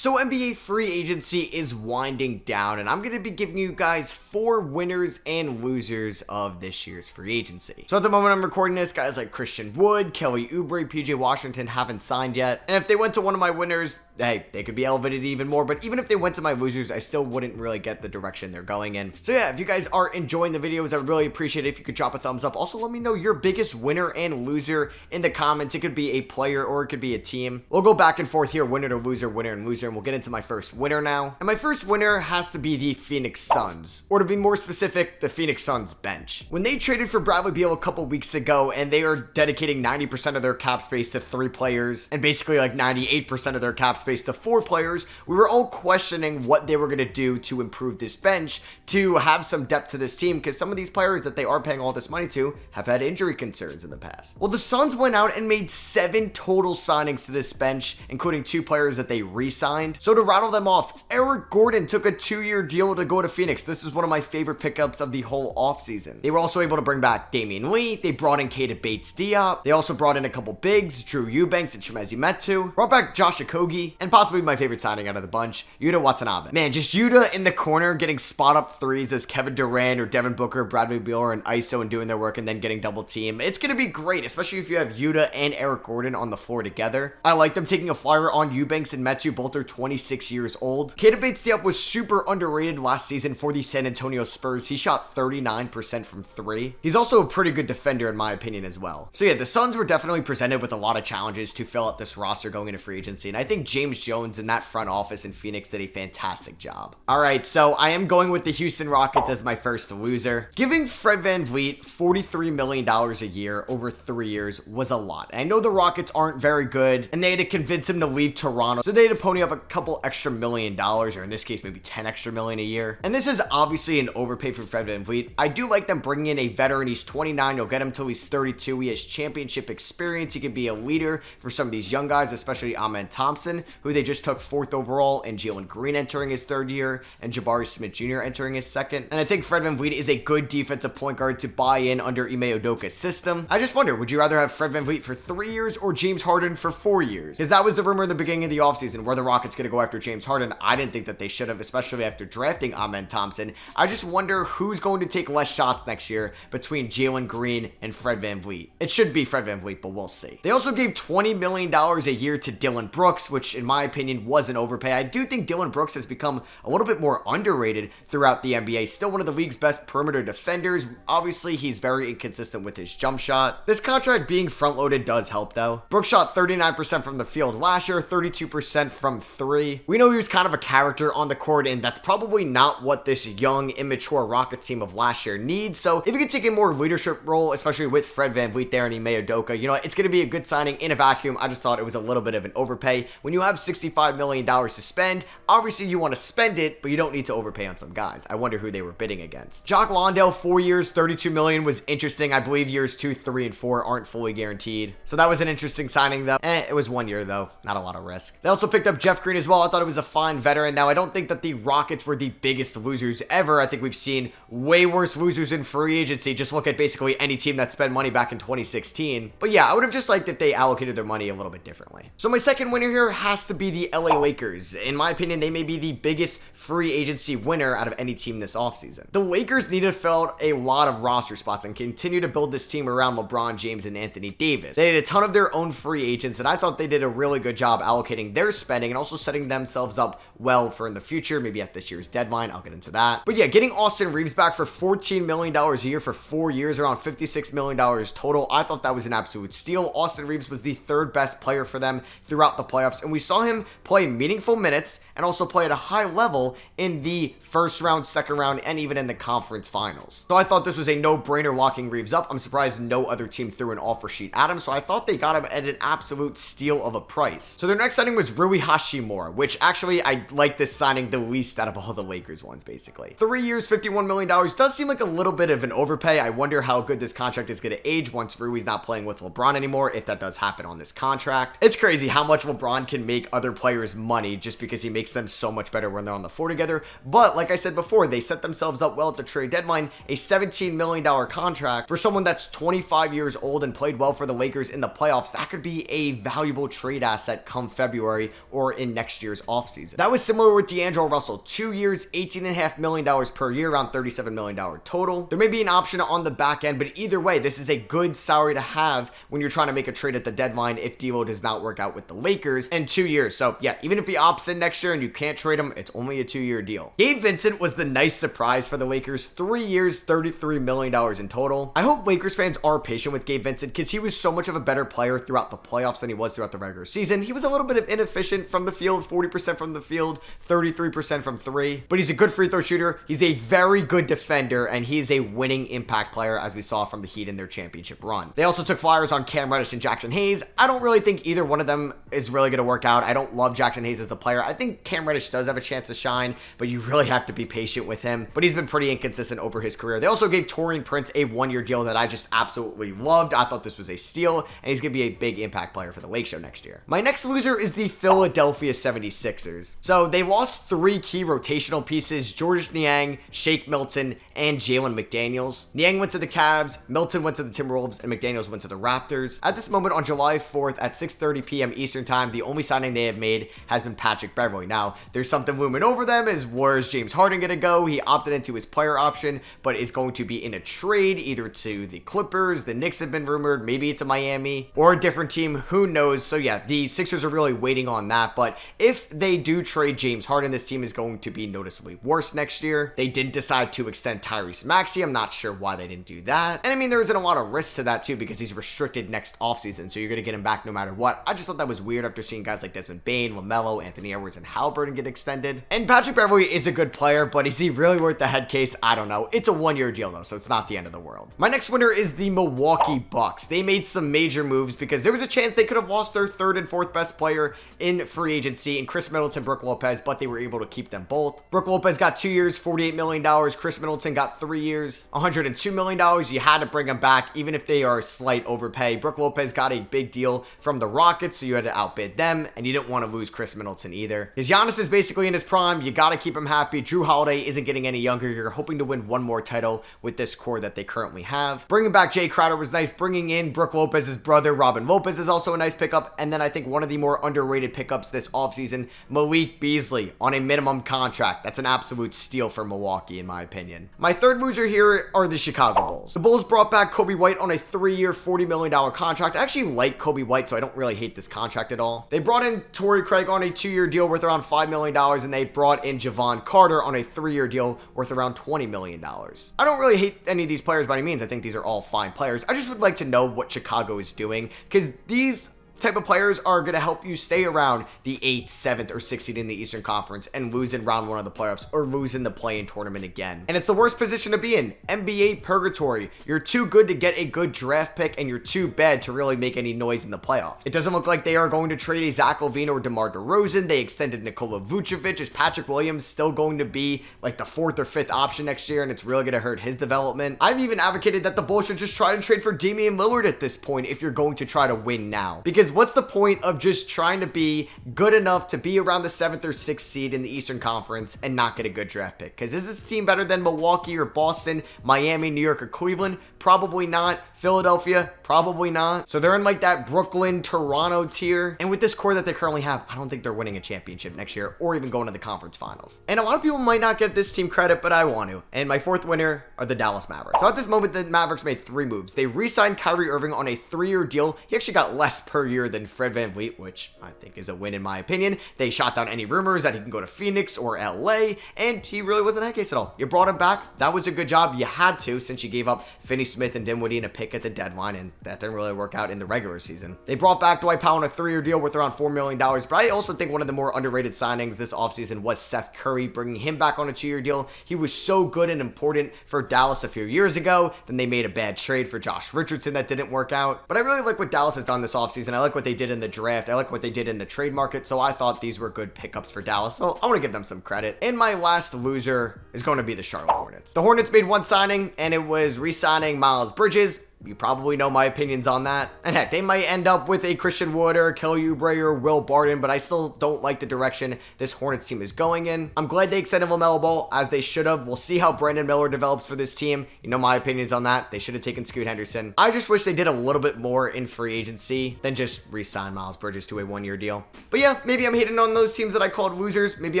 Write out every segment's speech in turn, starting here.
So NBA free agency is winding down, and I'm going to be giving you guys 4 winners and losers of this year's free agency. So at the moment I'm recording this, guys like Christian Wood, Kelly Oubre, PJ Washington haven't signed yet. And if they went to one of my winners, hey, they could be elevated even more. But even if they went to my losers, I still wouldn't really get the direction they're going in. So yeah, if you guys are enjoying the videos, I would really appreciate it if you could drop a thumbs up. Also, let me know your biggest winner and loser in the comments. It could be a player or it could be a team. We'll go back and forth here, winner to loser, winner and loser. And we'll get into my first winner now. And my first winner has to be the Phoenix Suns, or to be more specific, the Phoenix Suns bench. When they traded for Bradley Beal a couple weeks ago, and they are dedicating 90% of their cap space to 3 players, and basically like 98% of their cap space to 4 players, we were all questioning what they were going to do to improve this bench, to have some depth to this team, because some of these players that they are paying all this money to have had injury concerns in the past. Well, the Suns went out and made 7 total signings to this bench, including 2 players that they re-signed. So to rattle them off, Eric Gordon took a 2-year deal to go to Phoenix. This is one of my favorite pickups of the whole offseason. They were also able to bring back Damian Lee. They brought in Keita Bates-Diop. They also brought in a couple bigs, Drew Eubanks and Chimezie Metu. Brought back Josh Okogie, and possibly my favorite signing out of the bunch, Yuta Watanabe. Man, just Yuta in the corner getting spot-up threes as Kevin Durant or Devin Booker, Bradley Beal are in ISO and doing their work and then getting double team. It's going to be great, especially if you have Yuta and Eric Gordon on the floor together. I like them taking a flyer on Eubanks and Metu. Both are 26 years old. Keita Bates-Diop was super underrated last season for the San Antonio Spurs. He shot 39% from 3. He's also a pretty good defender in my opinion as well. So yeah, the Suns were definitely presented with a lot of challenges to fill out this roster going into free agency, and I think James Jones in that front office in Phoenix did a fantastic job. Alright, so I am going with the Houston Rockets as my first loser. Giving Fred VanVleet $43 million a year over 3 years was a lot. And I know the Rockets aren't very good, and they had to convince him to leave Toronto, so they had to pony up a couple extra $1 million, or in this case maybe 10 extra million a year. And this is obviously an overpay for Fred VanVleet. I do like them bringing in a veteran. He's 29. You'll get him till he's 32. He has championship experience. He could be a leader for some of these young guys, especially Amen Thompson, who they just took 4th overall, and Jalen Green entering his 3rd year, and Jabari Smith Jr. entering his 2nd. And I think Fred VanVleet is a good defensive point guard to buy in under Ime Udoka's system. I just wonder, would you rather have Fred VanVleet for 3 years or James Harden for 4 years? Because that was the rumor in the beginning of the offseason. Were the Rockets going to go after James Harden? I didn't think that they should have, especially after drafting Amen Thompson. I just wonder who's going to take less shots next year between Jalen Green and Fred VanVleet. It should be Fred VanVleet, but we'll see. They also gave $20 million a year to Dillon Brooks, which in my opinion was an overpay. I do think Dillon Brooks has become a little bit more underrated throughout the NBA. Still one of the league's best perimeter defenders. Obviously, he's very inconsistent with his jump shot. This contract being front-loaded does help though. Brooks shot 39% from the field last year, 32% from 3. We know he was kind of a character on the court, and that's probably not what this young, immature Rockets team of last year needs. So if you could take a more leadership role, especially with Fred VanVleet there and Ime Udoka, you know, it's going to be a good signing in a vacuum. I just thought it was a little bit of an overpay. When you have $65 million to spend, obviously you want to spend it, but you don't need to overpay on some guys. I wonder who they were bidding against. Jock Londale, 4 years, $32 million was interesting. I believe years 2, 3, and 4 aren't fully guaranteed. So that was an interesting signing though. It was 1 year though, not a lot of risk. They also picked up Jeff Green as well. I thought it was a fine veteran. Now, I don't think that the Rockets were the biggest losers ever. I think we've seen way worse losers in free agency. Just look at basically any team that spent money back in 2016. But yeah, I would have just liked if they allocated their money a little bit differently. So my second winner here has to be the LA Lakers. In my opinion, they may be the biggest free agency winner out of any team this offseason. The Lakers need to fill out a lot of roster spots and continue to build this team around LeBron James and Anthony Davis. They had a ton of their own free agents, and I thought they did a really good job allocating their spending and also setting themselves up well for in the future, maybe at this year's deadline. I'll get into that. But yeah, getting Austin Reeves back for $14 million a year for 4 years, around $56 million total, I thought that was an absolute steal. Austin Reeves was the 3rd best player for them throughout the playoffs, and we saw him play meaningful minutes and also play at a high level in the first round, second round, and even in the conference finals. So I thought this was a no-brainer locking Reeves up. I'm surprised no other team threw an offer sheet at him, so I thought they got him at an absolute steal of a price. So their next signing was Rui Hachimura, which actually I like this signing the least out of all the Lakers ones, basically. 3 years, $51 million does seem like a little bit of an overpay. I wonder how good this contract is going to age once Rui's not playing with LeBron anymore, if that does happen on this contract. It's crazy how much LeBron can make other players money just because he makes them so much better when they're on the floor together. But like I said before, they set themselves up well at the trade deadline. A $17 million contract for someone that's 25 years old and played well for the Lakers in the playoffs. That could be a valuable trade asset come February or in in next year's offseason. That was similar with D'Angelo Russell. 2 years, $18.5 million per year, around $37 million total. There may be an option on the back end, but either way, this is a good salary to have when you're trying to make a trade at the deadline if D'Lo does not work out with the Lakers in 2 years. So yeah, even if he opts in next year and you can't trade him, it's only a 2-year deal. Gabe Vincent was the nice surprise for the Lakers. 3 years, $33 million in total. I hope Lakers fans are patient with Gabe Vincent because he was so much of a better player throughout the playoffs than he was throughout the regular season. He was a little bit inefficient from the field, 40% from the field, 33% from three, but he's a good free throw shooter. He's a very good defender, and he's a winning impact player, as we saw from the Heat in their championship run. They also took flyers on Cam Reddish and Jackson Hayes. I don't really think either one of them is really going to work out. I don't love Jackson Hayes as a player. I think Cam Reddish does have a chance to shine, but you really have to be patient with him. But he's been pretty inconsistent over his career. They also gave Taurean Prince a 1-year deal that I just absolutely loved. I thought this was a steal, and he's going to be a big impact player for the Lake Show next year. My next loser is the Philadelphia 76ers. So they lost 3 key rotational pieces: Georges Niang, Shake Milton, and Jalen McDaniels. Niang went to the Cavs, Milton went to the Timberwolves, and McDaniels went to the Raptors. At this moment, on July 4th at 6:30 p.m. Eastern Time, the only signing they have made has been Patrick Beverley. Now, there's something looming over them. Where's James Harden going to go? He opted into his player option, but is going to be in a trade either to the Clippers, the Knicks have been rumored, maybe it's a Miami, or a different team. Who knows? So yeah, the Sixers are really waiting on that. But if they do trade James Harden, this team is going to be noticeably worse next year. They didn't decide to extend Tyrese Maxey. I'm not sure why they didn't do that. And I mean, there isn't a lot of risk to that too because he's restricted next offseason, so you're going to get him back no matter what. I just thought that was weird after seeing guys like Desmond Bane, LaMelo, Anthony Edwards, and Halliburton get extended. And Patrick Beverley is a good player, but is he really worth the head case? I don't know. It's a 1-year deal though, so it's not the end of the world. My next winner is the Milwaukee Bucks. They made some major moves because there was a chance they could have lost their 3rd and 4th best player in free agency in Chris Middleton, Brook Lopez, but they were able to keep them both. Brook Lopez got 2 years, $48 million. Chris Middleton got 3 years, $102 million. You had to bring him back, even if they are a slight overpay. Brook Lopez got a big deal from the Rockets, so you had to outbid them, and you didn't want to lose Chris Middleton either. Because Giannis is basically in his prime. You got to keep him happy. Drew Holiday isn't getting any younger. You're hoping to win one more title with this core that they currently have. Bringing back Jay Crowder was nice. Bringing in Brook Lopez's brother, Robin Lopez, is also a nice pickup. And then I think one of the more underrated pickups this offseason, Malik Beasley on a minimum contract. That's an absolute steal for Milwaukee, in my opinion. My third loser here are the Chicago Bulls. The Bulls brought back Kobe White on a 3-year, $40 million contract. I actually like Kobe White, so I don't really hate this contract at all. They brought in Torrey Craig on a 2-year deal worth around $5 million, and they brought in Javon Carter on a 3-year deal worth around $20 million. I don't really hate any of these players by any means. I think these are all fine players. I just would like to know what Chicago is doing, because these type of players are going to help you stay around the 8th, 7th, or 6th seed in the Eastern Conference and lose in round 1 of the playoffs or lose in the play-in tournament again. And it's the worst position to be in. NBA purgatory. You're too good to get a good draft pick, and you're too bad to really make any noise in the playoffs. It doesn't look like they are going to trade a Zach LaVine or DeMar DeRozan. They extended Nikola Vucevic. Is Patrick Williams still going to be like the 4th or 5th option next year, and it's really going to hurt his development? I've even advocated that the Bulls should just try to trade for Damian Lillard at this point if you're going to try to win now. Because what's the point of just trying to be good enough to be around the 7th or 6th seed in the Eastern Conference and not get a good draft pick? Because is this team better than Milwaukee or Boston, Miami, New York, or Cleveland? Probably not. Philadelphia? Probably not. So they're in like that Brooklyn, Toronto tier. And with this core that they currently have, I don't think they're winning a championship next year or even going to the conference finals. And a lot of people might not give this team credit, but I want to. And my fourth winner are the Dallas Mavericks. So at this moment, the Mavericks made 3 moves. They re-signed Kyrie Irving on a 3-year deal. He actually got less per year than Fred VanVleet, which I think is a win in my opinion. They shot down any rumors that he can go to Phoenix or LA, and he really wasn't that case at all. You brought him back. That was a good job. You had to, since you gave up Finney Smith and Dinwiddie in a pick at the deadline, and that didn't really work out in the regular season. They brought back Dwight Powell on a 3-year deal worth around $4 million, but I also think one of the more underrated signings this offseason was Seth Curry, bringing him back on a 2-year deal. He was so good and important for Dallas a few years ago. Then they made a bad trade for Josh Richardson that didn't work out. But I really like what Dallas has done this offseason. I like what they did in the draft. I like what they did in the trade market, so I thought these were good pickups for Dallas, so I want to give them some credit. And my last loser is going to be the Charlotte Hornets. The Hornets made one signing, and it was re-signing Miles Bridges. You probably know my opinions on that. And heck, they might end up with a Christian Wood or Kelly Oubre or Will Barton, but I still don't like the direction this Hornets team is going in. I'm glad they extended LaMelo Ball, as they should have. We'll see how Brandon Miller develops for this team. You know my opinions on that. They should have taken Scoot Henderson. I just wish they did a little bit more in free agency than just re-sign Miles Bridges to a one-year deal. But yeah, maybe I'm hating on those teams that I called losers. Maybe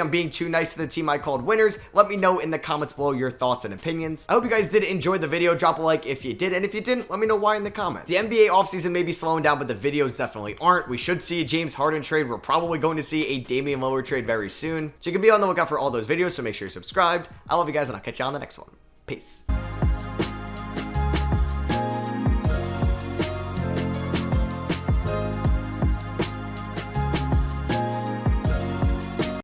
I'm being too nice to the team I called winners. Let me know in the comments below your thoughts and opinions. I hope you guys did enjoy the video. Drop a like if you did, and if you didn't, let me know why in the comments. The NBA offseason may be slowing down, but the videos definitely aren't. We should see a James Harden trade. We're probably going to see a Damian Lillard trade very soon. So you can be on the lookout for all those videos, so make sure you're subscribed. I love you guys, and I'll catch you on the next one. Peace.